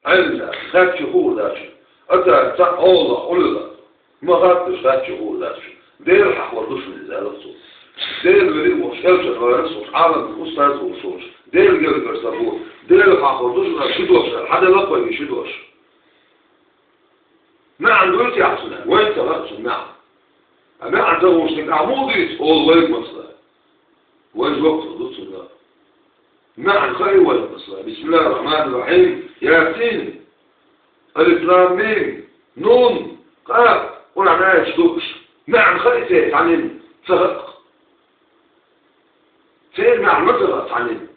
عندنا 3 شهور داشي أنت الله قول ما غادش 3 شهور داشي دير الحق وردوش من الزالة دير اللي وشكلش الرئيس عالم الأستاذ وصوش دير اللي برسابور دير الحق وردوش من الشدوش حدا لقوا يشدوش ما عندوش يحسنها وين تغسل نعم ما عندهوش عمودي والله مصلحة وين وقت ضد الله ما عن خير ولا مصلحة بسم الله الرحمن الرحيم ياسين ألف لام ميم نون قاف قل عنا يشدوش ما عن خير سيتعلم فرق سير مع المدرسة تعلم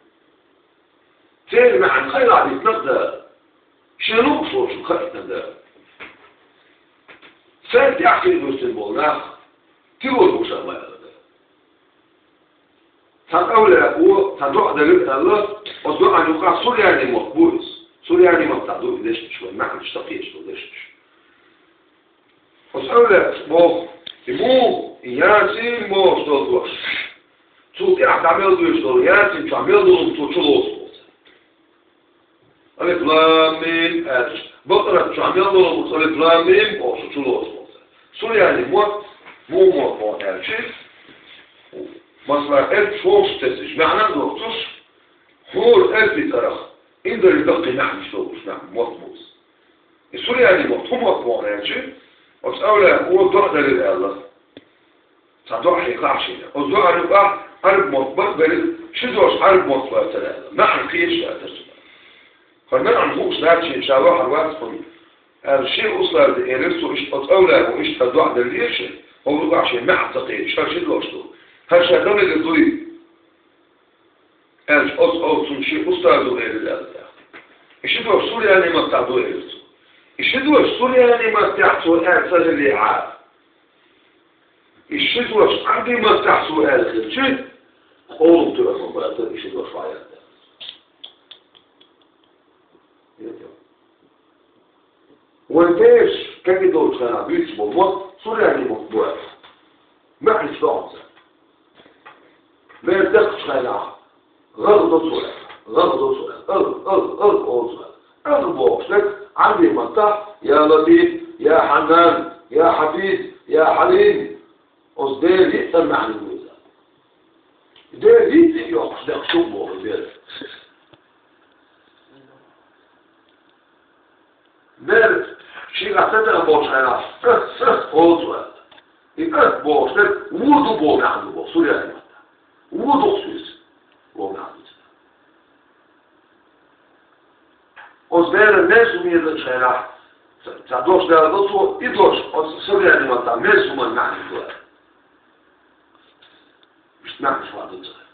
سير مع الخير على يتنقدر شنو قصوش الخير يتنقدر سير يحكي المسلمون تقول بوشا ما يقدر تنقول هو تدعو دليل الله وتدعو أن يقع سورياني مقبوس سورياني ما بتعدو ليش شوي ما عم تشتقيش ليش وتقول مو ياسين مو شطوش شو تعمل دوش دول ياسين تعمل دول تشلوص ألف لام ميم بقرة تعمل دول ألف لام ميم أو تشلوص سورياني مو شيء مثلا ألف شوش تسج معنى دوتش حول ألف ترخ إن ده يدقي نحن شوش نحن مطموس السورياني مطموس شيء وتقول هو الضوء ده لله صدق حقيقة شيء الضوء يبقى قلب مطبق بل شدوش قلب مطبق ثلاثة ما حقيقش لا تسمع فما نفوش لا شيء إن شاء الله الوقت الشيء أصلا إيرسو إيش أتقوله وإيش الضوء ده ليش هو يبقى شيء ما حقيقي إيش شدوش له هالشيطان اللي ضوي إيش شيء أصلا غير الله إيش دو سوريا ما تعدو إيرسو إيش دو سوريا ما تعدو إيرسو اللي عاد إيش دو عندي ما تعدو إيرسو شيء قولوا تلفون بقى إيش دو فاير والبيش كان يدور سنة بيش بموت سوريا مطبوع ما عندش فرنسا ما يردقش خلاعة غرض سوريا أغبوش لك عندي مطاح يا لطيف يا حنان يا حفيظ يا حليم أصدير يقتل مع الموزة دير يقصد شبه دير دير شيء قصدنا بوش خلاص أوزوات يقصد بوش لك وودو بوش عنده بوش سوريا مطاح وودو خصوص بوش عنده Ozbere nesumjerno čera, sa došli da došlo i došlo, od srljanima tam nesuman mani gleda. Što mani šla do cere.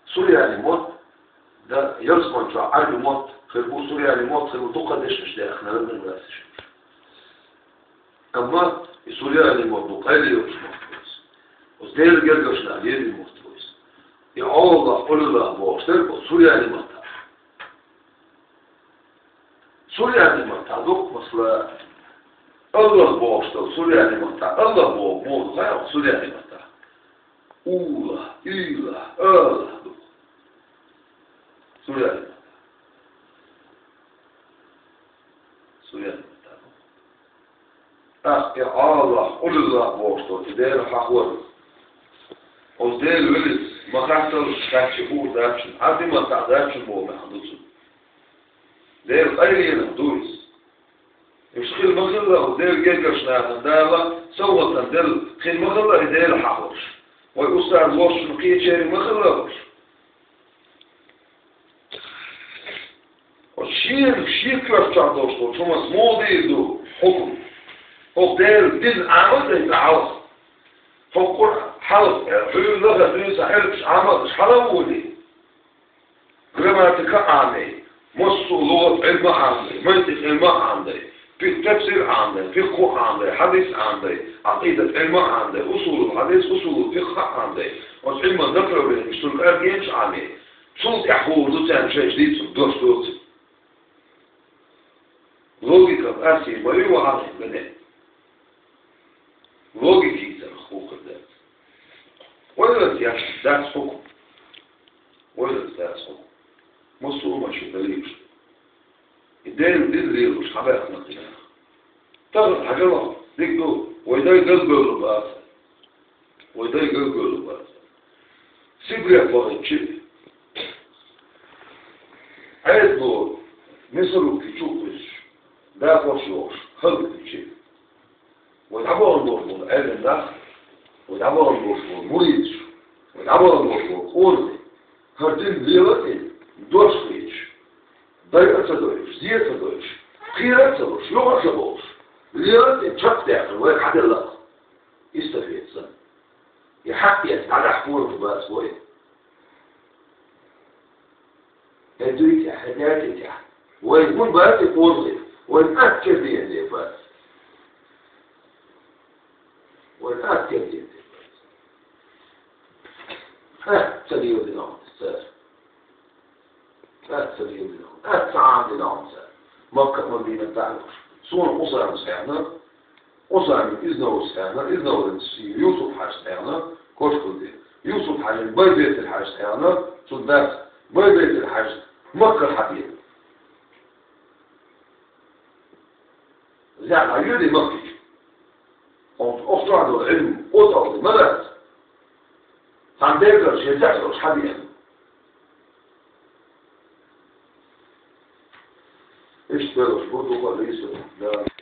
Surjani mot, da jelskonča arju mot, hrbu surjani mot, hrbu duka dešniš derah, na rыбnim glasiš. Ama i surjani mot, duka ili još mot tvojs. Ozbere gelgoš na lijedi mot tvojs. I Allah, olila, bošter, od surjani mot. سوريا متعدوك مثلا الله بوشتل سوريا متع الله بو مو غير سوريا متع أولا إلا الله سوريا متع سوريا متع يا الله قل الله بوشتل إدار حقول وزدير ولد ما خاصل كاتشفور دابشن عادي ما تعدابشن بو محدوث دير قليل دويس يشخيل مخلة ودير جيجر شناتا دالا سوطا دير خيل مخلة دير حقوش ويقصر وش نقية شاري مخلة والشيء كيف تعطوش شو مسموضي دو حكم هو دير دين عمد يتعوض هو كل حلق حلو لغة حلو سحلقش عمد حلولي لما تكعمي مصولات علم عندي منطق علم عندي في تفسير عندي في فقه عندي حديث عندي عقيدة علم عندي أصول الحديث أصول الفقه عندي وعلم النقل مش تلقى عندي صوت يحول ده شيء جديد صوت دوت لوجيكا بأسي ما يوعى منه لوجيكي ترخوك ده ولا يعني ده حكم ولا ده حكم مصر ما شو دليل الدين دي مش حبايب نقينا تغلط حاجة ديك دو ويدا يقلقل بقى ويدا يقلقل بقى سيبريا فايتشي عيد دور مثلو كيشوكش دا فوشوش خلق كيشي ويدعبوا النور عيد النخل ويدعبوا النور مريض ويدعبوا النور قرد هردين ليلتين دوش فيش ضيقة دوش زيادة دوش خيرة دوش لغة دوش ليلتين شق داخل ويك حد الله يستفيد سن يحكي يتعدى حفور في باس وين يدوي تحت يدوي تحت ويكون باس يقول ويتأكد بيه باس ويتأكد بيه ها سبيل النوم سر ها سبيل النوم ها سعاد النوم سر مكة مدينة تعرف صون أسرة مسحنا أسرة من إذنه وسحنا إذنه ونسي يوسف حاج سحنا كوش كل يوسف حاج بيت الحاج سحنا صدق بيت الحاج مكة حبيب زعل عيودي مكة قمت أخطر عدو العلم قطع المرض عندك شيء تحصل حبيب ايش تقول برضو قال لي